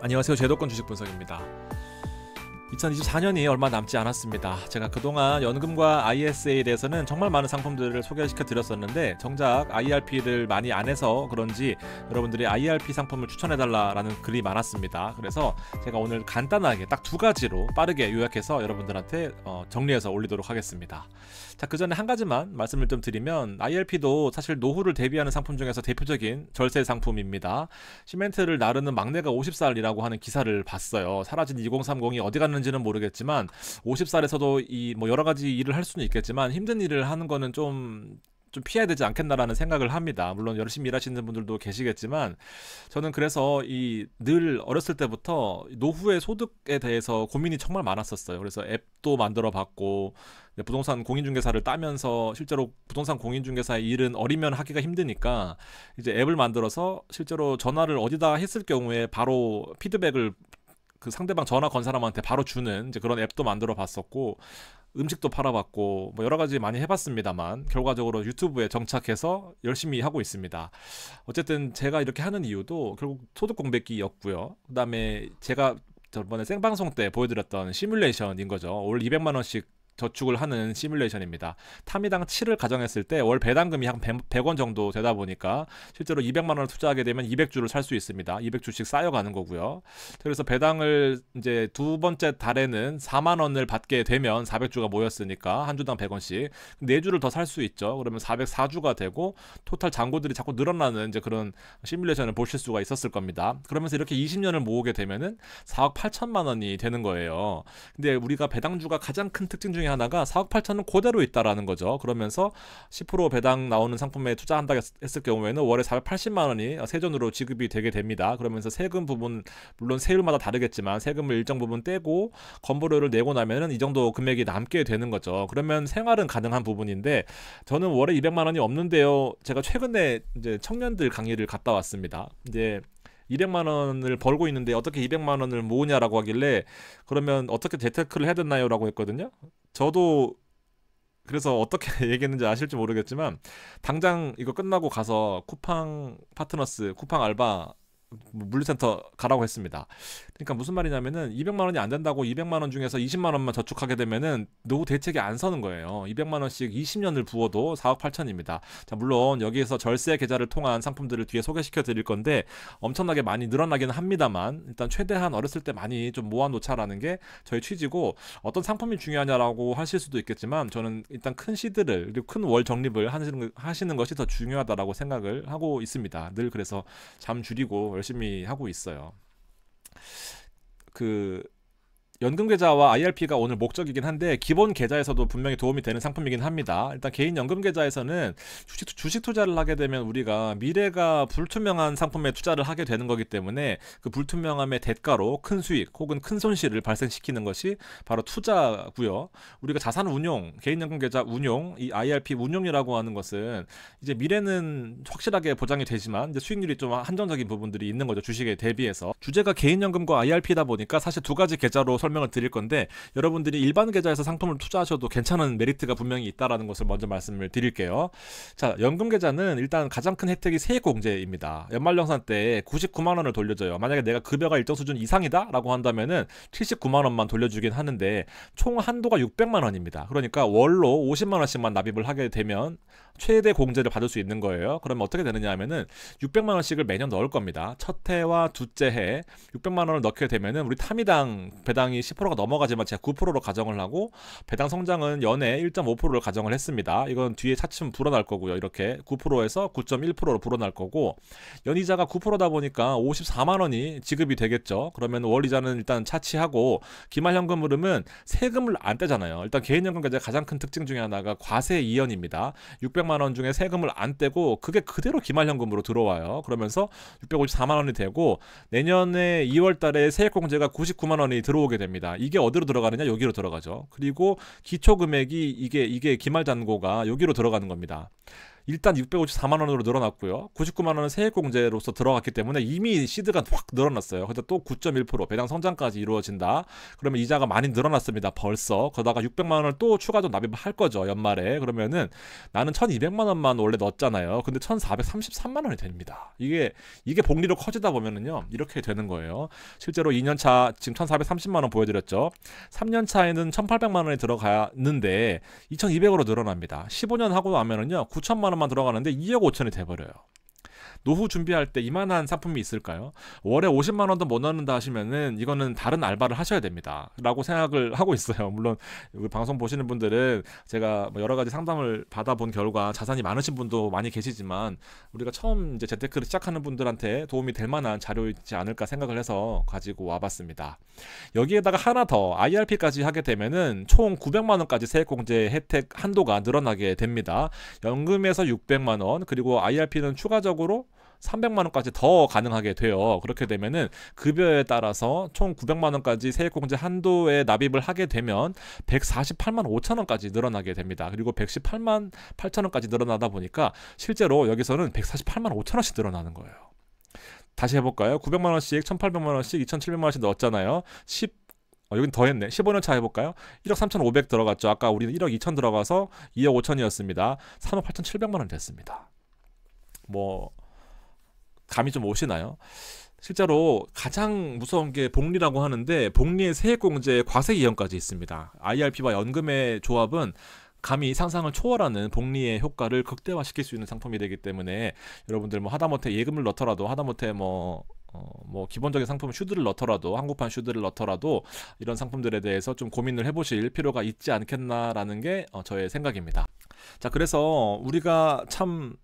안녕하세요. 제도권 주식 분석입니다. 2024년이 얼마 남지 않았습니다. 제가 그동안 연금과 ISA에 대해서는 정말 많은 상품들을 소개시켜 드렸었는데 정작 IRP를 많이 안 해서 그런지 여러분들이 IRP 상품을 추천해달라는 글이 많았습니다. 그래서 제가 오늘 간단하게 딱 두 가지로 빠르게 요약해서 여러분들한테 정리해서 올리도록 하겠습니다. 자, 그 전에 한 가지만 말씀을 좀 드리면 IRP도 사실 노후를 대비하는 상품 중에서 대표적인 절세 상품입니다. 시멘트를 나르는 막내가 50살이라고 하는 기사를 봤어요. 사라진 2030이 어디 갔는지는 모르겠지만 50살에서도 이 뭐 여러 가지 일을 할 수는 있겠지만 힘든 일을 하는 거는 좀 피해야 되지 않겠나라는 생각을 합니다. 물론 열심히 일하시는 분들도 계시겠지만 저는 그래서 늘 어렸을 때부터 노후의 소득에 대해서 고민이 정말 많았었어요. 그래서 앱도 만들어 봤고 부동산 공인중개사를 따면서 실제로 부동산 공인중개사의 일은 어리면 하기가 힘드니까 이제 앱을 만들어서 실제로 전화를 어디다 했을 경우에 바로 피드백을 그 상대방 전화 건 사람한테 바로 주는 이제 그런 앱도 만들어 봤었고 음식도 팔아봤고 뭐 여러 가지 많이 해봤습니다만 결과적으로 유튜브에 정착해서 열심히 하고 있습니다. 어쨌든 제가 이렇게 하는 이유도 결국 소득 공백기였고요. 그 다음에 제가 저번에 생방송 때 보여드렸던 시뮬레이션인 거죠. 올 200만 원씩 저축을 하는 시뮬레이션입니다. 타미당 7을 가정했을 때 월 배당금이 한 100원 정도 되다 보니까 실제로 200만 원을 투자하게 되면 200주를 살 수 있습니다. 200주씩 쌓여가는 거고요. 그래서 배당을 이제 두 번째 달에는 4만 원을 받게 되면 400주가 모였으니까 한 주당 100원씩 4주를 더 살 수 있죠. 그러면 404주가 되고 토탈 잔고들이 자꾸 늘어나는 이제 그런 시뮬레이션을 보실 수가 있었을 겁니다. 그러면서 이렇게 20년을 모으게 되면은 4억 8천만 원이 되는 거예요. 근데 우리가 배당주가 가장 큰 특징 중에 하나가 4억 8천은 그대로 있다라는 거죠. 그러면서 10% 배당 나오는 상품에 투자한다 했을 경우에는 월에 480만 원이 세전으로 지급이 되게 됩니다. 그러면서 세금 부분 물론 세율마다 다르겠지만 세금을 일정 부분 떼고 건보료를 내고 나면은 이 정도 금액이 남게 되는 거죠. 그러면 생활은 가능한 부분인데 저는 월에 200만 원이 없는데요. 제가 최근에 이제 청년들 강의를 갔다 왔습니다. 이제 200만 원을 벌고 있는데 어떻게 200만 원을 모으냐라고 하길래 그러면 어떻게 재테크를 해야 되나요? 라고 했거든요. 저도 그래서 어떻게 얘기했는지 아실지 모르겠지만 당장 이거 끝나고 가서 쿠팡 파트너스, 쿠팡 알바 물류센터 가라고 했습니다. 그러니까 무슨 말이냐면은 200만 원이 안 된다고 200만 원 중에서 20만 원만 저축하게 되면은 노후 대책이 안 서는 거예요. 200만 원씩 20년을 부어도 4억 8천입니다. 자, 물론 여기에서 절세 계좌를 통한 상품들을 뒤에 소개시켜 드릴 건데 엄청나게 많이 늘어나기는 합니다만 일단 최대한 어렸을 때 많이 좀 모아 놓자라는 게 저희 취지고 어떤 상품이 중요하냐라고 하실 수도 있겠지만 저는 일단 큰 시드를 그리고 큰 월 적립을 하시는 것이 더 중요하다라고 생각을 하고 있습니다. 늘 그래서 잠 줄이고 열심히 하고 있어요. 연금 계좌와 IRP가 오늘 목적이긴 한데 기본 계좌에서도 분명히 도움이 되는 상품이긴 합니다. 일단 개인 연금 계좌에서는 주식 투자를 하게 되면 우리가 미래가 불투명한 상품에 투자를 하게 되는 거기 때문에 그 불투명함의 대가로 큰 수익 혹은 큰 손실을 발생시키는 것이 바로 투자고요. 우리가 자산 운용, 개인 연금 계좌 운용, 이 IRP 운용이라고 하는 것은 이제 미래는 확실하게 보장이 되지만 이제 수익률이 좀 한정적인 부분들이 있는 거죠. 주식에 대비해서. 주제가 개인 연금과 IRP다 보니까 사실 두 가지 계좌로 설명을 드릴 건데 여러분들이 일반 계좌에서 상품을 투자하셔도 괜찮은 메리트가 분명히 있다라는 것을 먼저 말씀을 드릴게요. 자, 연금 계좌는 일단 가장 큰 혜택이 세액공제입니다. 연말정산 때 99만 원을 돌려줘요. 만약에 내가 급여가 일정 수준 이상이다 라고 한다면은 79만 원만 돌려주긴 하는데 총 한도가 600만 원입니다. 그러니까 월로 50만 원씩만 납입을 하게 되면 최대 공제를 받을 수 있는 거예요. 그러면 어떻게 되느냐 하면은 600만 원씩을 매년 넣을 겁니다. 첫 해와 둘째 해 600만 원을 넣게 되면은 우리 타미당 배당이 10%가 넘어가지만 제가 9%로 가정을 하고 배당 성장은 연에 1.5%를 가정을 했습니다. 이건 뒤에 차츰 불어날 거고요. 이렇게 9%에서 9.1%로 불어날 거고 연이자가 9%다 보니까 54만 원이 지급이 되겠죠. 그러면 월이자는 일단 차치하고 기말현금 흐름은 세금을 안 떼잖아요. 일단 개인연금 계좌의 가장 큰 특징 중에 하나가 과세 이연입니다. 600만 원 중에 세금을 안 떼고 그게 그대로 기말현금으로 들어와요. 그러면서 654만 원이 되고 내년에 2월 달에 세액공제가 99만 원이 들어오게 됩니다. 이게 어디로 들어가느냐? 여기로 들어가죠. 그리고 기초 금액이 이게 기말 잔고가 여기로 들어가는 겁니다. 일단 654만 원으로 늘어났고요. 99만 원은 세액공제로서 들어갔기 때문에 이미 시드가 확 늘어났어요. 그래서 또 9.1% 배당 성장까지 이루어진다. 그러면 이자가 많이 늘어났습니다. 벌써. 거기다가 600만 원을 또 추가적으로 납입을 할 거죠. 연말에. 그러면은 나는 1200만 원만 원래 넣었잖아요. 근데 1433만 원이 됩니다. 이게 복리로 커지다 보면은요. 이렇게 되는 거예요. 실제로 2년차 지금 1430만 원 보여드렸죠. 3년차에는 1800만 원이 들어가는데 2200으로 늘어납니다. 15년 하고 나면은요. 9천만 원만 들어가는데 2억 5천이 돼버려요. 노후 준비할 때 이만한 상품이 있을까요? 월에 50만 원도 못 넣는다 하시면은 이거는 다른 알바를 하셔야 됩니다. 라고 생각을 하고 있어요. 물론 방송 보시는 분들은 제가 여러 가지 상담을 받아본 결과 자산이 많으신 분도 많이 계시지만 우리가 처음 이제 재테크를 시작하는 분들한테 도움이 될 만한 자료이지 않을까 생각을 해서 가지고 와봤습니다. 여기에다가 하나 더 IRP까지 하게 되면은 총 900만 원까지 세액공제 혜택 한도가 늘어나게 됩니다. 연금에서 600만 원 그리고 IRP는 추가적으로 300만 원까지 더 가능하게 돼요. 그렇게 되면은 급여에 따라서 총 900만 원까지 세액공제 한도에 납입을 하게 되면 148만 5천 원까지 늘어나게 됩니다. 그리고 118만 8천 원까지 늘어나다 보니까 실제로 여기서는 148만 5천 원씩 늘어나는 거예요. 다시 해볼까요? 900만 원씩, 1800만 원씩, 2700만 원씩 넣었잖아요. 여긴 더 했네. 15년 차 해볼까요? 1억 3,500 들어갔죠. 아까 우리는 1억 2천 들어가서 2억 5천이었습니다. 3억 8,700만 원 됐습니다. 감이 좀 오시나요? 실제로 가장 무서운 게 복리라고 하는데 복리의 세액공제 과세 이연까지 있습니다. IRP와 연금의 조합은 감히 상상을 초월하는 복리의 효과를 극대화시킬 수 있는 상품이 되기 때문에 여러분들 하다못해 예금을 넣더라도 하다못해 기본적인 상품 슈드를 넣더라도 한국판 슈드를 넣더라도 이런 상품들에 대해서 좀 고민을 해보실 필요가 있지 않겠나라는 게 저의 생각입니다. 자, 그래서 우리가 참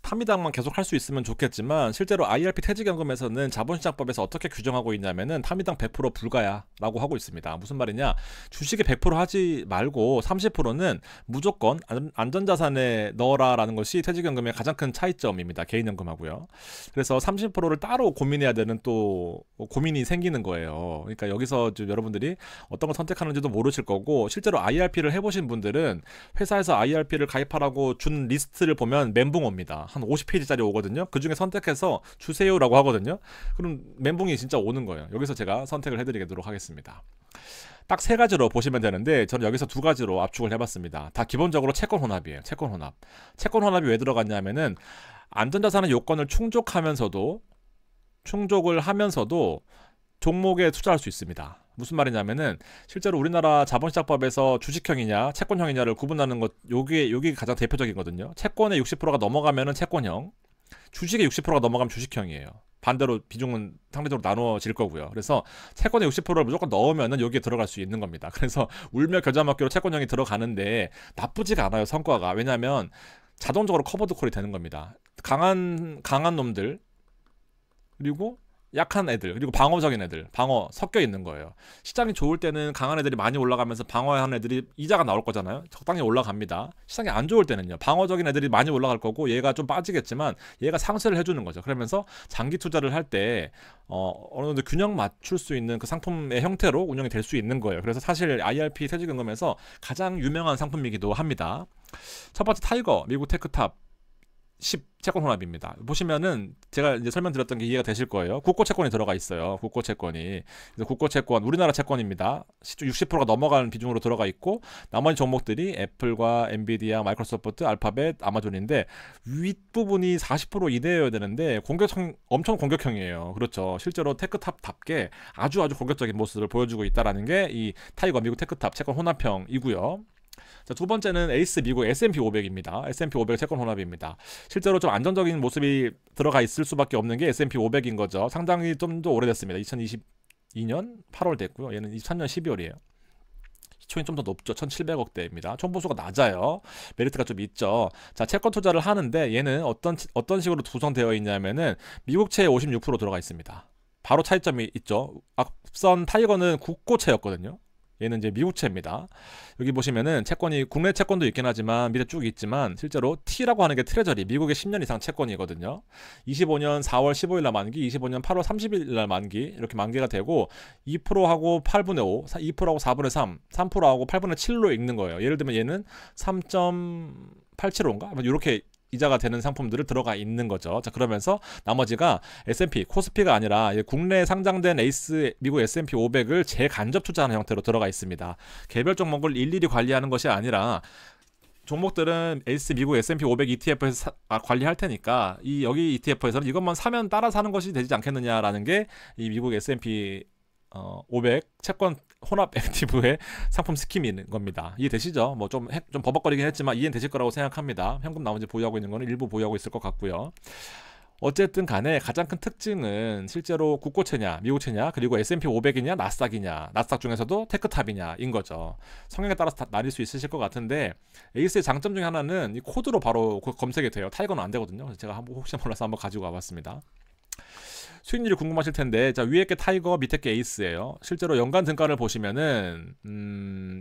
타미당만 계속 할 수 있으면 좋겠지만 실제로 IRP 퇴직연금에서는 자본시장법에서 어떻게 규정하고 있냐면은 타미당 100% 불가야 라고 하고 있습니다. 무슨 말이냐, 주식에 100% 하지 말고 30%는 무조건 안전자산에 넣어라 라는 것이 퇴직연금의 가장 큰 차이점입니다. 개인연금하고요. 그래서 30%를 따로 고민해야 되는 또 고민이 생기는 거예요. 그러니까 여기서 좀 여러분들이 어떤 걸 선택하는지도 모르실 거고, 실제로 IRP를 해보신 분들은 회사에서 IRP를 가입하라고 준 리스트를 보면 멘붕 옵니다. 한 50페이지짜리 오거든요. 그 중에 선택해서 주세요라고 하거든요. 그럼 멘붕이 진짜 오는 거예요. 여기서 제가 선택을 해드리도록 하겠습니다. 딱 세 가지로 보시면 되는데 저는 여기서 두 가지로 압축을 해봤습니다. 다 기본적으로 채권 혼합이에요. 채권 혼합. 채권 혼합이 왜 들어갔냐면은 안전자산의 요건을 충족을 하면서도 종목에 투자할 수 있습니다. 무슨 말이냐면은 실제로 우리나라 자본시장법에서 주식형이냐 채권형이냐를 구분하는 것, 요게 가장 대표적이거든요. 채권의 60%가 넘어가면은 채권형, 주식의 60%가 넘어가면 주식형이에요. 반대로 비중은 상대적으로 나누어질 거고요. 그래서 채권의 60%를 무조건 넣으면은 여기에 들어갈 수 있는 겁니다. 그래서 울며 겨자 먹기로 채권형이 들어가는데 나쁘지가 않아요, 성과가. 왜냐하면 자동적으로 커버드 콜이 되는 겁니다. 강한 놈들, 그리고 약한 애들, 그리고 방어적인 애들, 방어 섞여 있는 거예요. 시장이 좋을 때는 강한 애들이 많이 올라가면서 방어하는 애들이 이자가 나올 거잖아요. 적당히 올라갑니다. 시장이 안 좋을 때는요, 방어적인 애들이 많이 올라갈 거고 얘가 좀 빠지겠지만 얘가 상쇄를 해주는 거죠. 그러면서 장기 투자를 할 때 어느 정도 균형 맞출 수 있는 그 상품의 형태로 운영이 될 수 있는 거예요. 그래서 사실 IRP 퇴직연금에서 가장 유명한 상품이기도 합니다. 첫 번째 타이거, 미국 테크탑 10 채권 혼합입니다. 보시면은 제가 이제 설명드렸던 게 이해가 되실 거예요. 국고 채권이 들어가 있어요. 국고 채권이. 그래서 국고 채권, 우리나라 채권입니다. 60%가 넘어가는 비중으로 들어가 있고, 나머지 종목들이 애플과 엔비디아, 마이크로소프트, 알파벳, 아마존인데 윗부분이 40% 이내여야 되는데 엄청 공격형이에요. 그렇죠. 실제로 테크탑답게 아주 공격적인 모습을 보여주고 있다라는 게 이 타이거 미국 테크탑 채권 혼합형이고요. 자, 두 번째는 에이스 미국 S&P 500입니다. S&P 500 채권 혼합입니다. 실제로 좀 안정적인 모습이 들어가 있을 수밖에 없는 게 S&P 500인 거죠. 상당히 좀 더 오래됐습니다. 2022년 8월 됐고요. 얘는 23년 12월이에요. 시총이 좀 더 높죠. 1,700억대입니다. 총보수가 낮아요. 메리트가 좀 있죠. 자, 채권 투자를 하는데 얘는 어떤 식으로 구성되어 있냐면은 미국채에 56% 들어가 있습니다. 바로 차이점이 있죠. 앞선 타이거는 국고채였거든요. 얘는 이제 미국채입니다. 여기 보시면은 채권이 국내 채권도 있긴 하지만 밑에 쭉 있지만 실제로 T라고 하는 게 트레저리, 미국의 10년 이상 채권이거든요. 25년 4월 15일 날 만기, 25년 8월 30일 날 만기, 이렇게 만기가 되고 2%하고 8분의 5, 2%하고 4분의 3, 3%하고 8분의 7로 읽는 거예요. 예를 들면 얘는 3.875인가? 이렇게 이자가 되는 상품들을 들어가 있는 거죠. 자, 그러면서 나머지가 S&P, 코스피가 아니라 국내에 상장된 미국 S&P 500을 재간접 투자하는 형태로 들어가 있습니다. 개별 종목을 일일이 관리하는 것이 아니라 종목들은 미국 S&P 500 ETF에서 관리할 테니까 여기 ETF에서는 이것만 사면 따라 사는 것이 되지 않겠느냐라는 게 이 미국 S&P 500 채권 혼합 액티브의 상품 스킴인 겁니다. 이해되시죠? 뭐 좀 버벅거리긴 했지만 이해는 되실 거라고 생각합니다. 현금 나머지 보유하고 있는 거는 일부 보유하고 있을 것 같고요. 어쨌든 간에 가장 큰 특징은 실제로 국고채냐, 미국채냐, 그리고 S&P 500이냐, 나스닥이냐, 나스닥 중에서도 테크탑이냐인 거죠. 성향에 따라서 다 나뉠 수 있으실 것 같은데 에이스의 장점 중에 하나는 이 코드로 바로 검색이 돼요. 타이거는 안 되거든요. 그래서 제가 혹시 몰라서 한번 가지고 와봤습니다. 수익률이 궁금하실 텐데, 자, 위에 게 타이거, 밑에 게 에이스예요. 실제로 연간 등가를 보시면은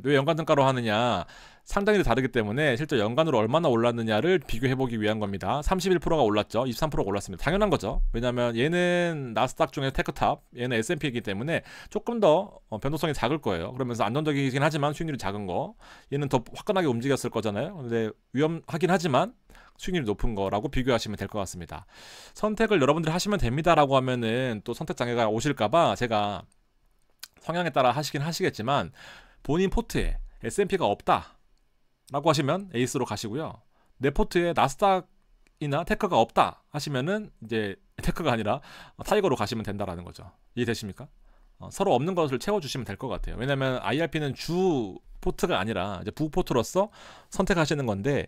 왜 연간 등가로 하느냐, 상당히 다르기 때문에 실제 연간으로 얼마나 올랐느냐를 비교해보기 위한 겁니다. 31%가 올랐죠. 23%가 올랐습니다. 당연한 거죠. 왜냐하면 얘는 나스닥 중에 테크탑, 얘는 S&P이기 때문에 조금 더 변동성이 작을 거예요. 그러면서 안정적이긴 하지만 수익률이 작은 거, 얘는 더 화끈하게 움직였을 거잖아요. 근데 위험하긴 하지만 수익률이 높은 거라고 비교하시면 될 것 같습니다. 선택을 여러분들이 하시면 됩니다라고 하면은 또 선택 장애가 오실까봐 제가 성향에 따라 하시긴 하시겠지만 본인 포트에 S&P가 없다 라고 하시면 에이스로 가시고요. 내 포트에 나스닥이나 테크가 없다 하시면은 이제 테크가 아니라 타이거로 가시면 된다라는 거죠. 이해되십니까? 서로 없는 것을 채워주시면 될 것 같아요. 왜냐면 IRP는 주 포트가 아니라 이제 부포트로서 선택하시는 건데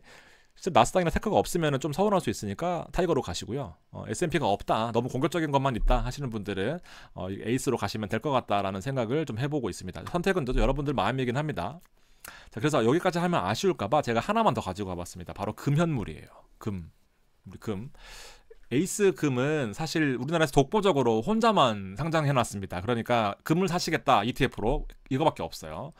나스닥이나 테크가 없으면 좀 서운할 수 있으니까 타이거로 가시고요. S&P가 없다, 너무 공격적인 것만 있다 하시는 분들은 에이스로 가시면 될 것 같다라는 생각을 좀 해보고 있습니다. 선택은 또 여러분들 마음이긴 합니다. 자, 그래서 여기까지 하면 아쉬울까봐 제가 하나만 더 가지고 와봤습니다. 바로 금현물이에요. 금. 에이스 금은 사실 우리나라에서 독보적으로 혼자만 상장해놨습니다. 그러니까 금을 사시겠다 ETF로 이거밖에 없어요.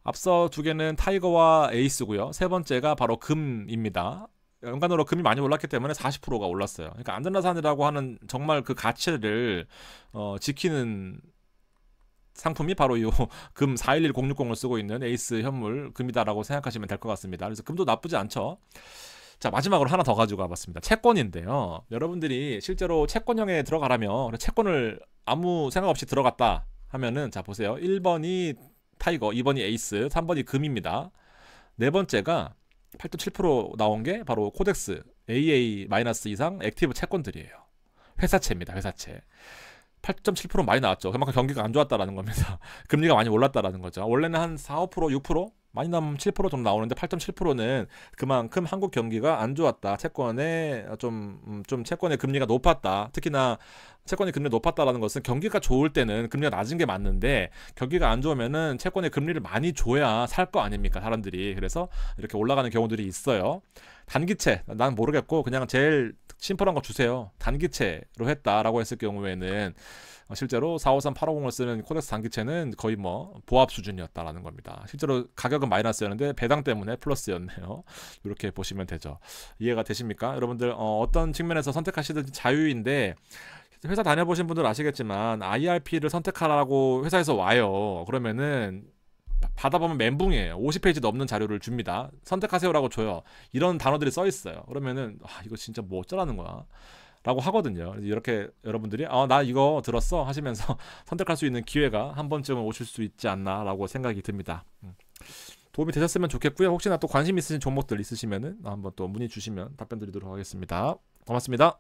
앞서 두 개는 타이거와 에이스고요. 세 번째가 바로 금입니다. 연간으로 금이 많이 올랐기 때문에 40%가 올랐어요. 그러니까 안전자산이라고 하는 정말 그 가치를 지키는 상품이 바로 이 금 411060을 쓰고 있는 에이스 현물 금이다라고 생각하시면 될 것 같습니다. 그래서 금도 나쁘지 않죠. 자, 마지막으로 하나 더 가지고 와봤습니다. 채권인데요. 여러분들이 실제로 채권형에 들어가라면 채권을 아무 생각 없이 들어갔다 하면은 자 보세요. 1번이 타이거, 2번이 에이스, 3번이 금입니다. 네 번째가 8.7% 나온 게 바로 코덱스 AA- 이상 액티브 채권들이에요. 회사채입니다. 회사채. 8.7% 많이 나왔죠. 그만큼 경기가 안 좋았다라는 겁니다. 금리가 많이 올랐다라는 거죠. 원래는 한 4, 5%, 6%? 많이 나오면 7% 정도 나오는데 8.7%는 그만큼 한국 경기가 안 좋았다. 채권의 채권의 금리가 높았다. 특히나 채권의 금리가 높았다라는 것은 경기가 좋을 때는 금리가 낮은 게 맞는데 경기가 안 좋으면은 채권의 금리를 많이 줘야 살 거 아닙니까, 사람들이. 그래서 이렇게 올라가는 경우들이 있어요. 단기채, 난 모르겠고 그냥 제일 심플한 거 주세요. 단기채로 했다라고 했을 경우에는 실제로 453, 850을 쓰는 코덱스 단기채는 거의 뭐 보합 수준이었다라는 겁니다. 실제로 가격은 마이너스였는데 배당 때문에 플러스였네요. 이렇게 보시면 되죠. 이해가 되십니까? 여러분들 어떤 측면에서 선택하시든지 자유인데 회사 다녀보신 분들 아시겠지만 IRP를 선택하라고 회사에서 와요. 그러면은 받아보면 멘붕이에요. 50페이지 넘는 자료를 줍니다. 선택하세요라고 줘요. 이런 단어들이 써 있어요. 그러면은 이거 진짜 뭐 어쩌라는 거야 라고 하거든요. 이렇게 여러분들이 나 이거 들었어 하시면서 선택할 수 있는 기회가 한 번쯤은 오실 수 있지 않나 라고 생각이 듭니다. 도움이 되셨으면 좋겠고요. 혹시나 또 관심 있으신 종목들 있으시면은 한번 또 문의 주시면 답변 드리도록 하겠습니다. 고맙습니다.